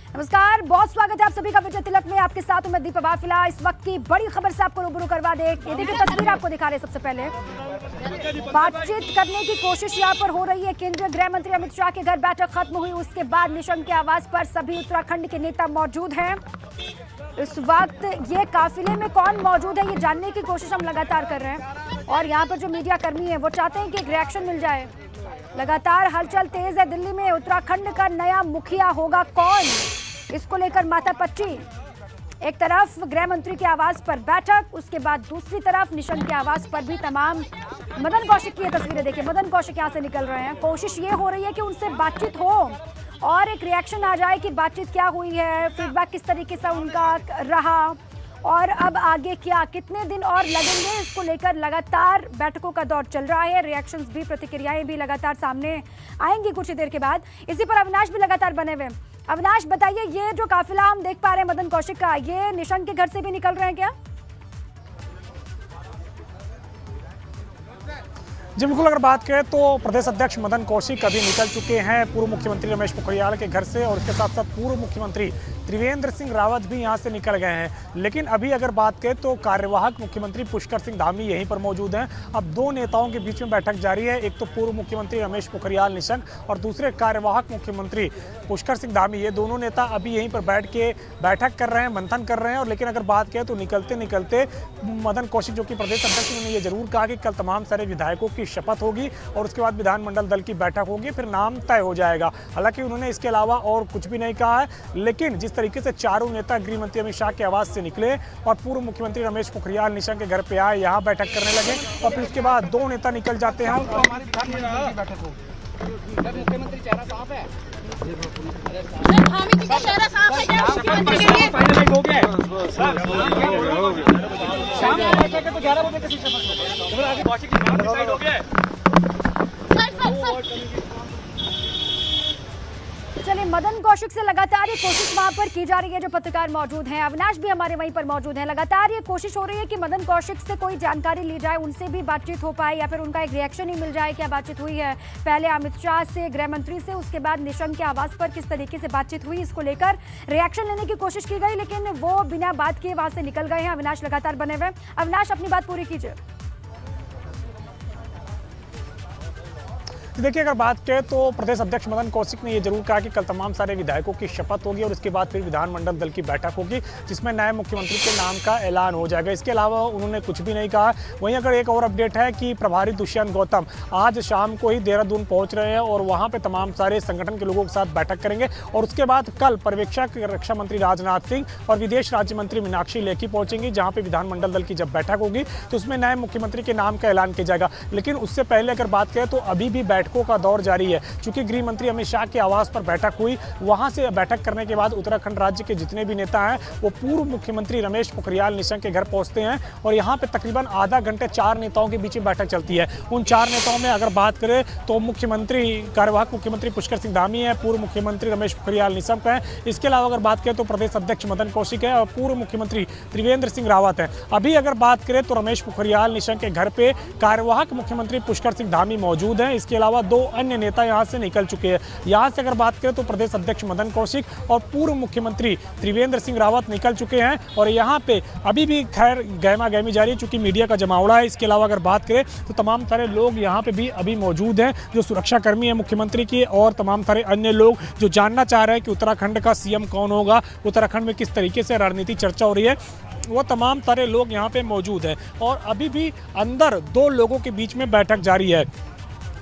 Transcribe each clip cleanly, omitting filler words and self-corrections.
नमस्कार, बहुत स्वागत है आप सभी का विजय तिलक में। आपके साथ हूं मैं दीपा वाफिला। इस वक्त की बड़ी खबर से आपको रूबरू करवा दे। ये देखिए तस्वीर आपको दिखा रहे हैं। सबसे पहले बातचीत करने की कोशिश यहाँ पर हो रही है। केंद्रीय गृह मंत्री अमित शाह के घर बैठक खत्म हुई, उसके बाद निशंक के आवास पर सभी उत्तराखंड के नेता मौजूद हैं। इस वक्त ये काफिले में कौन मौजूद है ये जानने की कोशिश हम लगातार कर रहे हैं। और यहाँ पर जो मीडिया कर्मी है वो चाहते हैं कि एक रिएक्शन मिल जाए। लगातार हलचल तेज है दिल्ली में। उत्तराखंड का नया मुखिया होगा कौन, इसको लेकर माथापच्ची। एक तरफ गृह मंत्री के आवास पर बैठक, उसके बाद दूसरी तरफ निशंक के आवास पर भी तमाम मदन कौशिक की ये तस्वीरें देखिए। मदन कौशिक यहाँ से निकल रहे हैं। कोशिश ये हो रही है कि उनसे बातचीत हो और एक रिएक्शन आ जाए कि बातचीत क्या हुई है, फीडबैक किस तरीके से उनका रहा और अब आगे क्या, कितने दिन और लगेंगे, इसको लेकर लगातार बैठकों का दौर चल रहा है। रिएक्शंस भी, प्रतिक्रियाएं भी लगातार सामने आएंगी कुछ ही देर के बाद। इसी पर अविनाश भी लगातार बने हुए। अविनाश बताइए, ये जो काफिला हम देख पा रहे हैं मदन कौशिक का, ये निशंक के घर से भी निकल रहे हैं क्या? जी बिल्कुल, अगर बात करें तो प्रदेश अध्यक्ष मदन कौशिक अभी निकल चुके हैं पूर्व मुख्यमंत्री रमेश पोखरियाल के घर से, और इसके साथ साथ पूर्व मुख्यमंत्री त्रिवेंद्र सिंह रावत भी यहां से निकल गए हैं। लेकिन अभी अगर बात करें तो कार्यवाहक मुख्यमंत्री पुष्कर सिंह धामी यहीं पर मौजूद हैं। अब दो नेताओं के बीच में बैठक जारी है। एक तो पूर्व मुख्यमंत्री रमेश पोखरियाल निशंक और दूसरे कार्यवाहक मुख्यमंत्री पुष्कर सिंह धामी। ये दोनों नेता अभी यहीं पर बैठ के बैठक कर रहे हैं, मंथन कर रहे हैं। और लेकिन अगर बात करें तो निकलते निकलते मदन कौशिक जो कि प्रदेश अध्यक्ष, उन्होंने ये जरूर कहा कि कल तमाम सारे विधायकों की शपथ होगी और उसके बाद विधानमंडल दल की बैठक होगी, फिर नाम तय हो जाएगा। हालांकि उन्होंने इसके अलावा और कुछ भी नहीं कहा है। लेकिन जिस तरीके से चारों नेता गृह मंत्री अमित शाह के आवास से निकले और पूर्व मुख्यमंत्री रमेश पोखरियाल निशंक के घर पे आए, यहाँ बैठक करने लगे और फिर उसके बाद दो नेता निकल जाते हैं। मुख्यमंत्री चेहरा साफ है। चलिए, मदन कौशिक से लगातार ये कोशिश वहां पर की जा रही है। जो पत्रकार मौजूद हैं, अविनाश भी हमारे वहीं पर मौजूद हैं। लगातार ये कोशिश हो रही है कि मदन कौशिक से कोई जानकारी ली जाए, उनसे भी बातचीत हो पाए या फिर उनका एक रिएक्शन ही मिल जाए। क्या बातचीत हुई है पहले अमित शाह से, गृह मंत्री से, उसके बाद निशंक के आवास पर किस तरीके से बातचीत हुई, इसको लेकर रिएक्शन लेने की कोशिश की गई, लेकिन वो बिना बात किए वहां से निकल गए हैं। अविनाश लगातार बने हुए। अविनाश, अपनी बात पूरी कीजिए। देखिए, अगर बात करें तो प्रदेश अध्यक्ष मदन कौशिक ने ये जरूर कहा कि कल तमाम सारे विधायकों की शपथ होगी और उसके बाद फिर विधानमंडल दल की बैठक होगी जिसमें नए मुख्यमंत्री के नाम का ऐलान हो जाएगा। इसके अलावा उन्होंने कुछ भी नहीं कहा। वहीं अगर एक और अपडेट है कि प्रभारी दुष्यंत गौतम आज शाम को ही देहरादून पहुंच रहे हैं और वहां पर तमाम सारे संगठन के लोगों के साथ बैठक करेंगे। और उसके बाद कल पर्यवेक्षक रक्षा मंत्री राजनाथ सिंह और विदेश राज्य मंत्री मीनाक्षी लेखी पहुंचेंगी, जहां पर विधानमंडल दल की जब बैठक होगी तो उसमें नए मुख्यमंत्री के नाम का ऐलान किया जाएगा। लेकिन उससे पहले अगर बात करें तो अभी भी बैठकों का दौर जारी है। चूंकि गृह मंत्री अमित शाह के आवास पर बैठक हुई, वहां से बैठक करने के बाद उत्तराखंड राज्य के जितने भी नेता हैं वो पूर्व मुख्यमंत्री रमेश पोखरियाल निशंक के घर पहुंचते हैं और यहां पे तकरीबन आधा घंटे चार नेताओं के बीच में बैठक चलती है। उन चार नेताओं में अगर बात करें तो मुख्यमंत्री, कार्यवाहक मुख्यमंत्री पुष्कर सिंह धामी है, पूर्व मुख्यमंत्री रमेश पोखरियाल निशंक है। इसके अलावा अगर बात करें तो प्रदेश अध्यक्ष मदन कौशिक है और पूर्व मुख्यमंत्री त्रिवेंद्र सिंह रावत है। अभी अगर बात करें तो रमेश पोखरियाल निशंक के घर पे कार्यवाहक मुख्यमंत्री पुष्कर सिंह धामी मौजूद हैं। इसके अलावा दो अन्य नेता यहां से निकल चुके हैं। यहां से अगर बात करें तो प्रदेश अध्यक्ष मदन कौशिक और पूर्व मुख्यमंत्री त्रिवेंद्र सिंह रावत निकल चुके हैं और यहां पे अभी भी खैर गहमा गहमी जारी है चूंकि मीडिया का जमावड़ा है। इसके अलावा अगर बात करें तो तमाम सारे लोग यहां पे भी अभी मौजूद हैं जो सुरक्षा कर्मी है मुख्यमंत्री की, और तमाम सारे अन्य लोग जो जानना चाह रहे हैं कि उत्तराखंड का सीएम कौन होगा, उत्तराखंड में किस तरीके से राजनीति चर्चा हो रही है, वो तमाम सारे लोग यहाँ पे मौजूद हैं। और अभी भी अंदर दो लोगों के बीच में बैठक जारी है।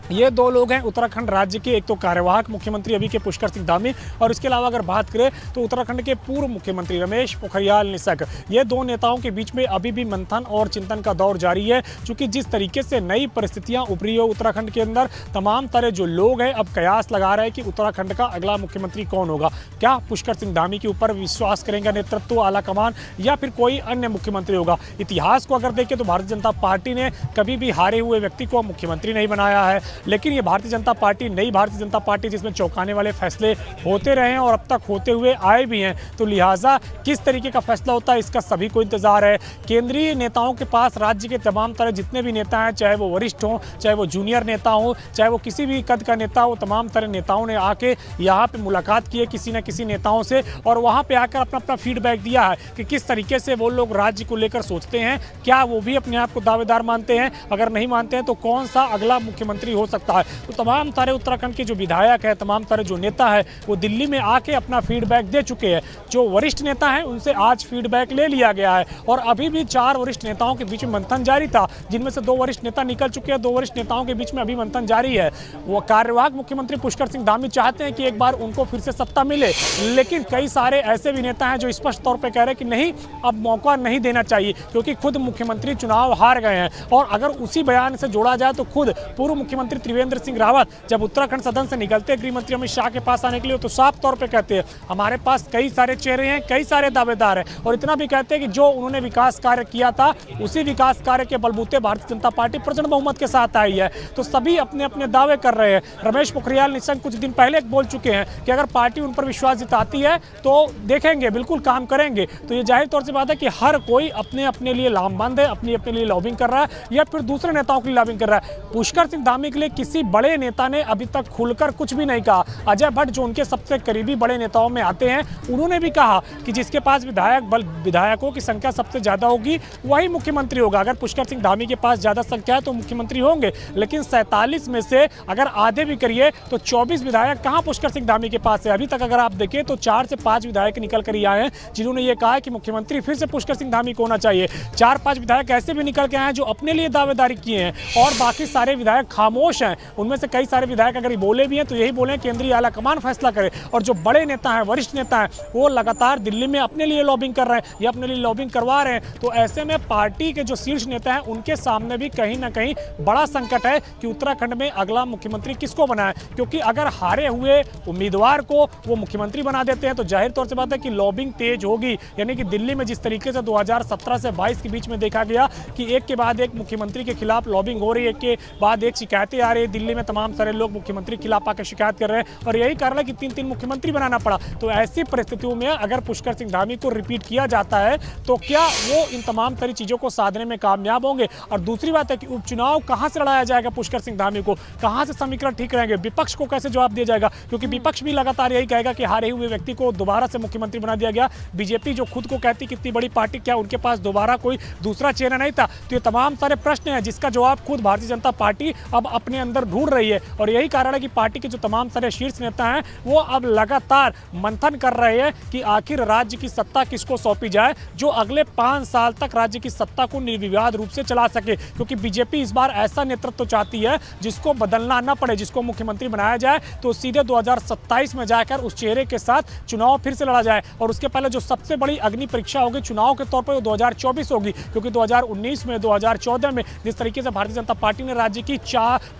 ये दो लोग हैं उत्तराखंड राज्य के, एक तो कार्यवाहक मुख्यमंत्री अभी के पुष्कर सिंह धामी और इसके अलावा अगर बात करें तो उत्तराखंड के पूर्व मुख्यमंत्री रमेश पोखरियाल निशंक। ये दो नेताओं के बीच में अभी भी मंथन और चिंतन का दौर जारी है क्योंकि जिस तरीके से नई परिस्थितियां उभरी हो उत्तराखंड के अंदर, तमाम तरह जो लोग हैं अब कयास लगा रहे हैं कि उत्तराखंड का अगला मुख्यमंत्री कौन होगा। क्या पुष्कर सिंह धामी के ऊपर विश्वास करेंगे नेतृत्व आला कमान या फिर कोई अन्य मुख्यमंत्री होगा। इतिहास को अगर देखें तो भारतीय जनता पार्टी ने कभी भी हारे हुए व्यक्ति को मुख्यमंत्री नहीं बनाया है। लेकिन ये भारतीय जनता पार्टी, नई भारतीय जनता पार्टी, जिसमें चौंकाने वाले फैसले होते रहे हैं और अब तक होते हुए आए भी हैं, तो लिहाजा किस तरीके का फैसला होता है इसका सभी को इंतजार है। केंद्रीय नेताओं के पास राज्य के तमाम तरह जितने भी नेता हैं, चाहे वो वरिष्ठ हों, चाहे वो जूनियर नेता हों, चाहे वो किसी भी कद का नेता हो, तमाम तरह नेताओं ने आके यहाँ पे मुलाकात की है किसी न किसी नेताओं से और वहाँ पे आकर अपना अपना फीडबैक दिया है कि किस तरीके से वो लोग राज्य को लेकर सोचते हैं। क्या वो भी अपने आप को दावेदार मानते हैं? अगर नहीं मानते हैं तो कौन सा अगला मुख्यमंत्री हो सकता है? तो तमाम तरह उत्तराखंड के जो विधायक है, तमाम तरह जो नेता है, वो दिल्ली में आके अपना फीडबैक दे चुके हैं। जो वरिष्ठ नेता हैं उनसे आज फीडबैक ले लिया गया है और अभी भी 4 वरिष्ठ नेताओं के बीच में मंथन जारी था, जिनमें से 2 वरिष्ठ नेता निकल चुके हैं। 2 वरिष्ठ नेताओं के बीच में अभी मंथन जारी है। वो कार्यवाहक मुख्यमंत्री पुष्कर सिंह धामी चाहते हैं कि एक बार उनको फिर से सत्ता मिले, लेकिन कई सारे ऐसे भी नेता हैं जो स्पष्ट तौर पे कह रहे हैं कि नहीं, अब मौका नहीं देना चाहिए क्योंकि खुद मुख्यमंत्री चुनाव हार गए हैं। और अगर उसी बयान से जोड़ा जाए तो खुद पूर्व मुख्यमंत्री त्रिवेंद्र सिंह रावत जब उत्तराखंड सदन से निकलते गृह मंत्री अमित शाह के पास आने के लिए, तो साफ तौर पर कहते हैं हमारे पास कई सारे चेहरे हैं, कई सारे दावेदार हैं, और इतना भी कहते हैं कि जो उन्होंने विकास कार्य किया था उसी विकास कार्य के बलबूते भारतीय जनता पार्टी प्रचंड बहुमत के साथ आई है। तो सभी अपने अपने दावे कर रहे हैं। रमेश पोखरियाल निशंक कुछ दिन पहले बोल चुके हैं कि अगर पार्टी उन पर विश्वास जताती है तो देखेंगे, बिल्कुल काम करेंगे। तो ये जाहिर तौर से बात है कि हर कोई अपने अपने लिए लामबंद है, अपने अपने लिए लॉबिंग कर रहा है या फिर दूसरे नेताओं के लिए लॉबिंग कर रहा है। पुष्कर सिंह धामी के लिए किसी बड़े नेता ने अभी तक खुलकर कुछ भी नहीं कहा। अजय भट्ट जो उनके सबसे करीबी बड़े नेताओं में आते हैं, उन्होंने भी कहा कि जिसके पास विधायकों की संख्या सबसे ज्यादा होगी वही मुख्यमंत्री होगा। अगर पुष्कर सिंह धामी के पास ज्यादा संख्या है तो मुख्यमंत्री होंगे, लेकिन 47 में से अगर आधे भी करिए तो 24 विधायक कहां पुष्कर सिंह धामी के पास है। अभी तक अगर आप देखें तो 4 से 5 विधायक निकल कर आए हैं जिन्होंने ये कहा कि मुख्यमंत्री फिर से पुष्कर सिंह धामी को होना चाहिए। 4-5 विधायक ऐसे भी निकल के आए हैं जो अपने लिए दावेदारी किए हैं और बाकी सारे विधायक खामोश हैं। उनमें से कई सारे विधायक अगर बोले भी हैं तो यही बोले केंद्रीय आला कमान फैसला करे। और जो बड़े नेता हैं, वरिष्ठ नेता हैं, वो लगातार दिल्ली में अपने लिए लॉबिंग कर रहे हैं या अपने लिए लॉबिंग करवा रहे हैं। तो ऐसे में पार्टी के जो शीर्ष नेता हैं उनके सामने भी कहीं ना कहीं बड़ा संकट है कि उत्तराखंड में अगला मुख्यमंत्री किसको बनाए, क्योंकि अगर हारे हुए उम्मीदवार को वो मुख्यमंत्री बना देते हैं तो जाहिर तौर से बात है कि लॉबिंग तेज होगी। यानी कि दिल्ली में जिस तरीके से 2017 से 22 के बीच में देखा गया कि एक के बाद एक मुख्यमंत्री के खिलाफ लॉबिंग हो रही है, एक के बाद एक शिकायतें आ रही है, दिल्ली में तमाम सारे लोग मुख्यमंत्री के खिलाफ आकर शिकायत कर रहे हैं और यही कारण है कि 3-3 मुख्यमंत्री बनाना पड़ा। तो ऐसी परिस्थितियों में अगर पुष्कर सिंह धामी को रिपीट किया जाता है तो क्या वो इन तमाम सारी चीजों को साधने में कामयाब होंगे? और दूसरी बात है कि उपचुनाव कहां से लड़ाया जाएगा पुष्कर सिंह धामी को, कहां से समीकरण ठीक रहेंगे, विपक्ष को कैसे जवाब दिया जाएगा? क्योंकि विपक्ष भी लगातार यही कहेगा कि हारे हुए व्यक्ति को दोबारा से मुख्यमंत्री बना दिया गया। बीजेपी जो खुद को कहती कितनी बड़ी पार्टी, क्या उनके पास दोबारा कोई दूसरा चेहरा नहीं था? तो ये तमाम सारे प्रश्न हैं जिसका जवाब खुद भारतीय जनता पार्टी अब अपने अंदर ढूंढ रही है और यही कारण है कि पार्टी के जो तमाम सारे शीर्ष नेता हैं वो अब लगातार मंथन कर रहे हैं कि आखिर राज्य की सत्ता किसको सौंपी जाए जो अगले 5 साल तक राज्य की सत्ता को निर्विवाद रूप से चला सके। क्योंकि बीजेपी इस बार ऐसा नेतृत्व चाहती है जिसको बदलना न पड़े, जिसको मुख्यमंत्री बनाया जाए तो सीधे 2027 में जाकर उस चेहरे के साथ चुनाव फिर से लड़ा जाए। और उसके पहले जो सबसे बड़ी अग्नि परीक्षा होगी चुनाव के तौर पर वो 2024 होगी, क्योंकि 2019 में, 2014 में जिस तरीके से भारतीय जनता पार्टी ने राज्य की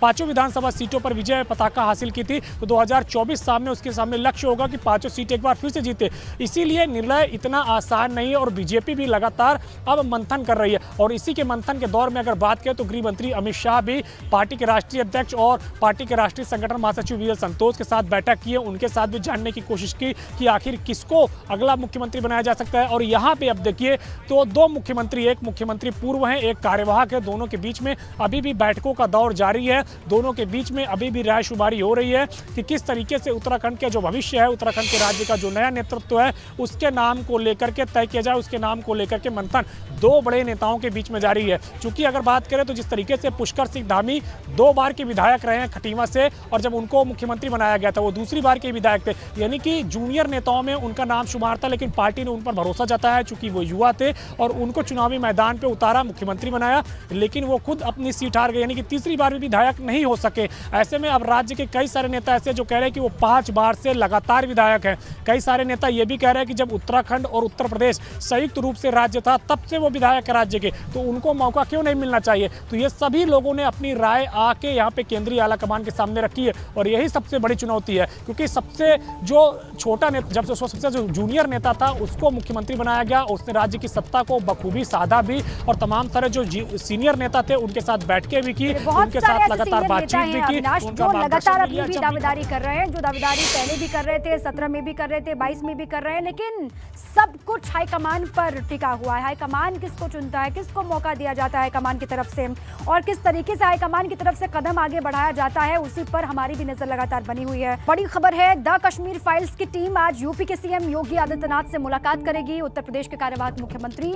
5 विधानसभा सीटों पर विजय पताका हासिल की थी, तो 2024 सामने उसके सामने लक्ष्य होगा कि 5 सीटें एक बार फिर से जीते। इसीलिए निर्णय इतना आसान नहीं है और बीजेपी भी लगातार अब मंथन कर रही है। और इसी के मंथन के दौर में अगर बात करें तो गृह मंत्री अमित शाह भी पार्टी के राष्ट्रीय अध्यक्ष और पार्टी के राष्ट्रीय संगठन महासचिव वी एल संतोष के साथ बैठक की है। उनके साथ भी जानने की कोशिश की कि आखिर किसको अगला मुख्यमंत्री बनाया जा सकता है। और यहाँ पे अब देखिए तो 2 मुख्यमंत्री, एक मुख्यमंत्री पूर्व हैं, एक कार्यवाहक है, दोनों के बीच में अभी भी बैठकों का दौर जारी है। दोनों के बीच में अभी भी रायशुमारी हो रही है कि किस तरीके से उत्तराखंड का जो भविष्य है, उत्तराखंड के राज्य का जो नया नेतृत्व है उसके नाम को लेकर के तय किया जाए, उसके नाम को लेकर के मंथन 2 बड़े नेताओं के बीच में जारी है। चूंकि अगर बात करें तो जिस तरीके से पुष्कर सिंह धामी 2 बार के विधायक रहे हैं खटीमा से और जब उनको मुख्यमंत्री बनाया गया था वो दूसरी बार के विधायक थे, यानी कि जूनियर नेताओं में उनका नाम शुमार था, लेकिन पार्टी ने उन पर भरोसा जताया चूंकि वो युवा थे और उनको चुनावी मैदान पे उतारा, मुख्यमंत्री बनाया, लेकिन वो खुद अपनी सीट हार गए, यानी कि तीसरी बार भी विधायक नहीं हो सके। ऐसे में अब राज्य के कई सारे नेता ऐसे जो कह रहे हैं कि वो 5 बार से लगातार विधायक हैं। कई सारे नेता ये भी कह रहे हैं कि जब उत्तराखंड और उत्तर प्रदेश संयुक्त रूप से राज्य था तब से वो विधायक है राज्य के, तो उनको मौका क्यों नहीं मिलना चाहिए? तो ये सभी लोगों ने अपनी राय आके यहाँ पे केंद्रीय आला कमान के सामने रखी है और यही सबसे बड़ी चुनौती है, क्योंकि सबसे जो छोटा नेता, जब सबसे जो जूनियर नेता था उसको मुख्यमंत्री बनाया गया, उसने राज्य की सत्ता को बखूबी साधा भी और तमाम सारे जो सीनियर नेता थे उनके साथ बैठकें भी की, उनके साथ लगातार लगातार सीनियर नेता बातचीत हैं भी की, अविनाश, उनका जो मार्गदर्शन लगातार भी अपनी लिया। भी जब दावेदारी कर रहे हैं, जो दावेदारी पहले भी कर रहे थे, 17 में भी कर रहे थे, 22 में भी कर रहे हैं, लेकिन सब कुछ हाईकमान पर टिका हुआ है। हाईकमान किसको चुनता है, किसको मौका दिया जाता है हाईकमान की तरफ से, और किस तरीके से हाईकमान की तरफ से कदम आगे बढ़ाया जाता है, उसी पर हमारी भी नजर लगातार बनी हुई है। बड़ी खबर है, द कश्मीर फाइल्स की टीम आज यूपी के सीएम योगी आदित्यनाथ से मुलाकात करेगी। उत्तर प्रदेश के कार्यवाहक मुख्यमंत्री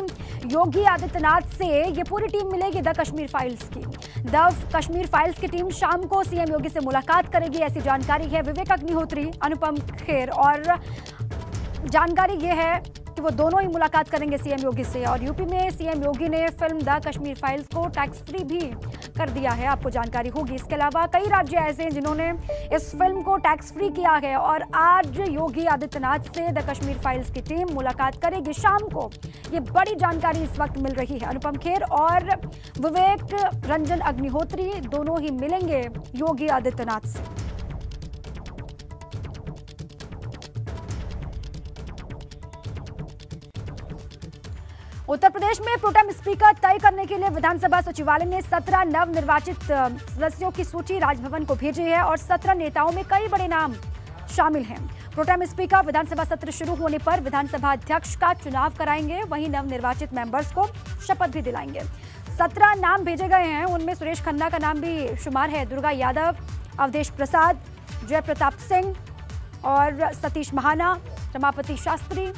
योगी आदित्यनाथ से ये पूरी टीम मिलेगी द कश्मीर फाइल्स की। द कश्मीर फाइल्स की टीम शाम को सीएम योगी से मुलाकात करेगी, ऐसी जानकारी है विवेक अग्निहोत्री, अनुपम खेर, और जानकारी ये है कि वो दोनों ही मुलाकात करेंगे सीएम योगी से। और यूपी में सीएम योगी ने फिल्म द कश्मीर फाइल्स को टैक्स फ्री भी कर दिया है, आपको जानकारी होगी। इसके अलावा कई राज्य ऐसे हैं जिन्होंने इस फिल्म को टैक्स फ्री किया है, और आज योगी आदित्यनाथ से द कश्मीर फाइल्स की टीम मुलाकात करेगी शाम को। ये बड़ी जानकारी इस वक्त मिल रही है। अनुपम खेर और विवेक रंजन अग्निहोत्री दोनों ही मिलेंगे योगी आदित्यनाथ से। उत्तर प्रदेश में प्रोटेम स्पीकर तय करने के लिए विधानसभा सचिवालय ने 17 नवनिर्वाचित सदस्यों की सूची राजभवन को भेजी है, और 17 नेताओं में कई बड़े नाम शामिल हैं। प्रोटेम स्पीकर विधानसभा सत्र शुरू होने पर विधानसभा अध्यक्ष का चुनाव कराएंगे, वहीं नवनिर्वाचित मेंबर्स को शपथ भी दिलाएंगे। 17 नाम भेजे गए हैं, उनमें सुरेश खन्ना का नाम भी शुमार है, दुर्गा यादव, अवधेश प्रसाद, जय प्रताप सिंह और सतीश महाना, रमापति शास्त्री,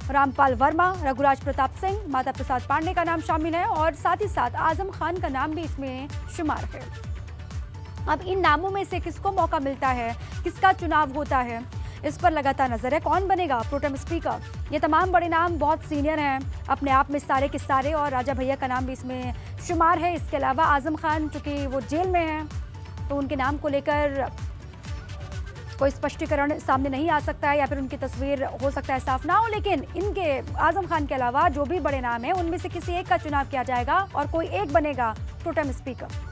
रामपाल वर्मा, रघुराज प्रताप सिंह, माता प्रसाद पांडे का नाम शामिल है, और साथ ही साथ आजम खान का नाम भी इसमें शुमार है। अब इन नामों में से किसको मौका मिलता है, किसका चुनाव होता है, इस पर लगातार नजर है। कौन बनेगा प्रोटेम स्पीकर? ये तमाम बड़े नाम बहुत सीनियर हैं अपने आप में सारे के सारे, और राजा भैया का नाम भी इसमें शुमार है। इसके अलावा आजम खान, चूंकि वो जेल में हैं, तो उनके नाम को लेकर कोई स्पष्टीकरण सामने नहीं आ सकता है, या फिर उनकी तस्वीर हो सकता है साफ ना हो, लेकिन इनके आजम खान के अलावा जो भी बड़े नाम हैं उनमें से किसी एक का चुनाव किया जाएगा, और कोई एक बनेगा प्रोटेम स्पीकर।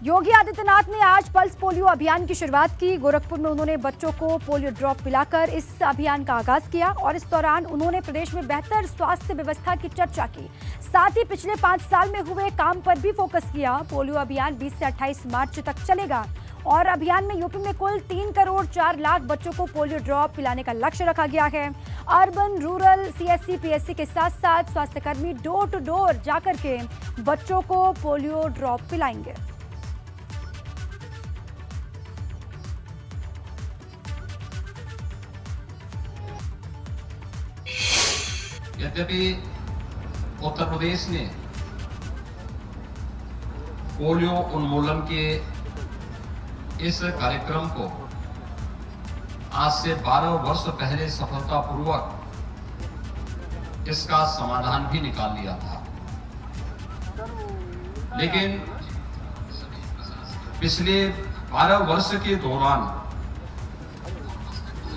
योगी आदित्यनाथ ने आज पल्स पोलियो अभियान की शुरुआत की। गोरखपुर में उन्होंने बच्चों को पोलियो ड्रॉप पिलाकर इस अभियान का आगाज किया, और इस दौरान उन्होंने प्रदेश में बेहतर स्वास्थ्य व्यवस्था की चर्चा की। साथ ही पिछले 5 साल में हुए काम पर भी फोकस किया। पोलियो अभियान 20 से 28 मार्च तक चलेगा, और अभियान में यूपी में कुल 3 करोड़ 4 लाख बच्चों को पोलियो ड्रॉप पिलाने का लक्ष्य रखा गया है। अर्बन, रूरल, सीएससी, पीएससी के साथ साथ स्वास्थ्यकर्मी डोर टू डोर जाकर के बच्चों को पोलियो ड्रॉप पिलाएंगे। यद्यपि उत्तर प्रदेश ने पोलियो उन्मूलन के इस कार्यक्रम को आज से 12 वर्ष पहले सफलतापूर्वक इसका समाधान भी निकाल लिया था, लेकिन पिछले 12 वर्ष के दौरान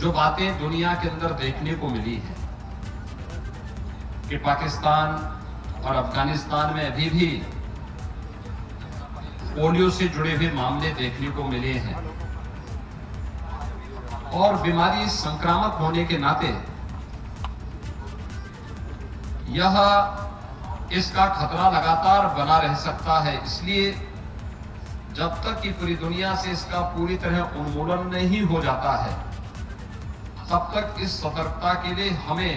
जो बातें दुनिया के अंदर देखने को मिली है कि पाकिस्तान और अफगानिस्तान में अभी भी पोलियो से जुड़े हुए मामले देखने को मिले हैं, और बीमारी संक्रामक होने के नाते यह इसका खतरा लगातार बना रह सकता है। इसलिए जब तक कि पूरी दुनिया से इसका पूरी तरह उन्मूलन नहीं हो जाता है, तब तक इस सतर्कता के लिए हमें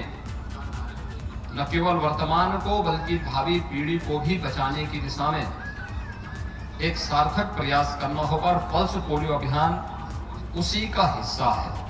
न केवल वर्तमान को बल्कि भावी पीढ़ी को भी बचाने की दिशा में एक सार्थक प्रयास करना होगा, और पल्स पोलियो अभियान उसी का हिस्सा है।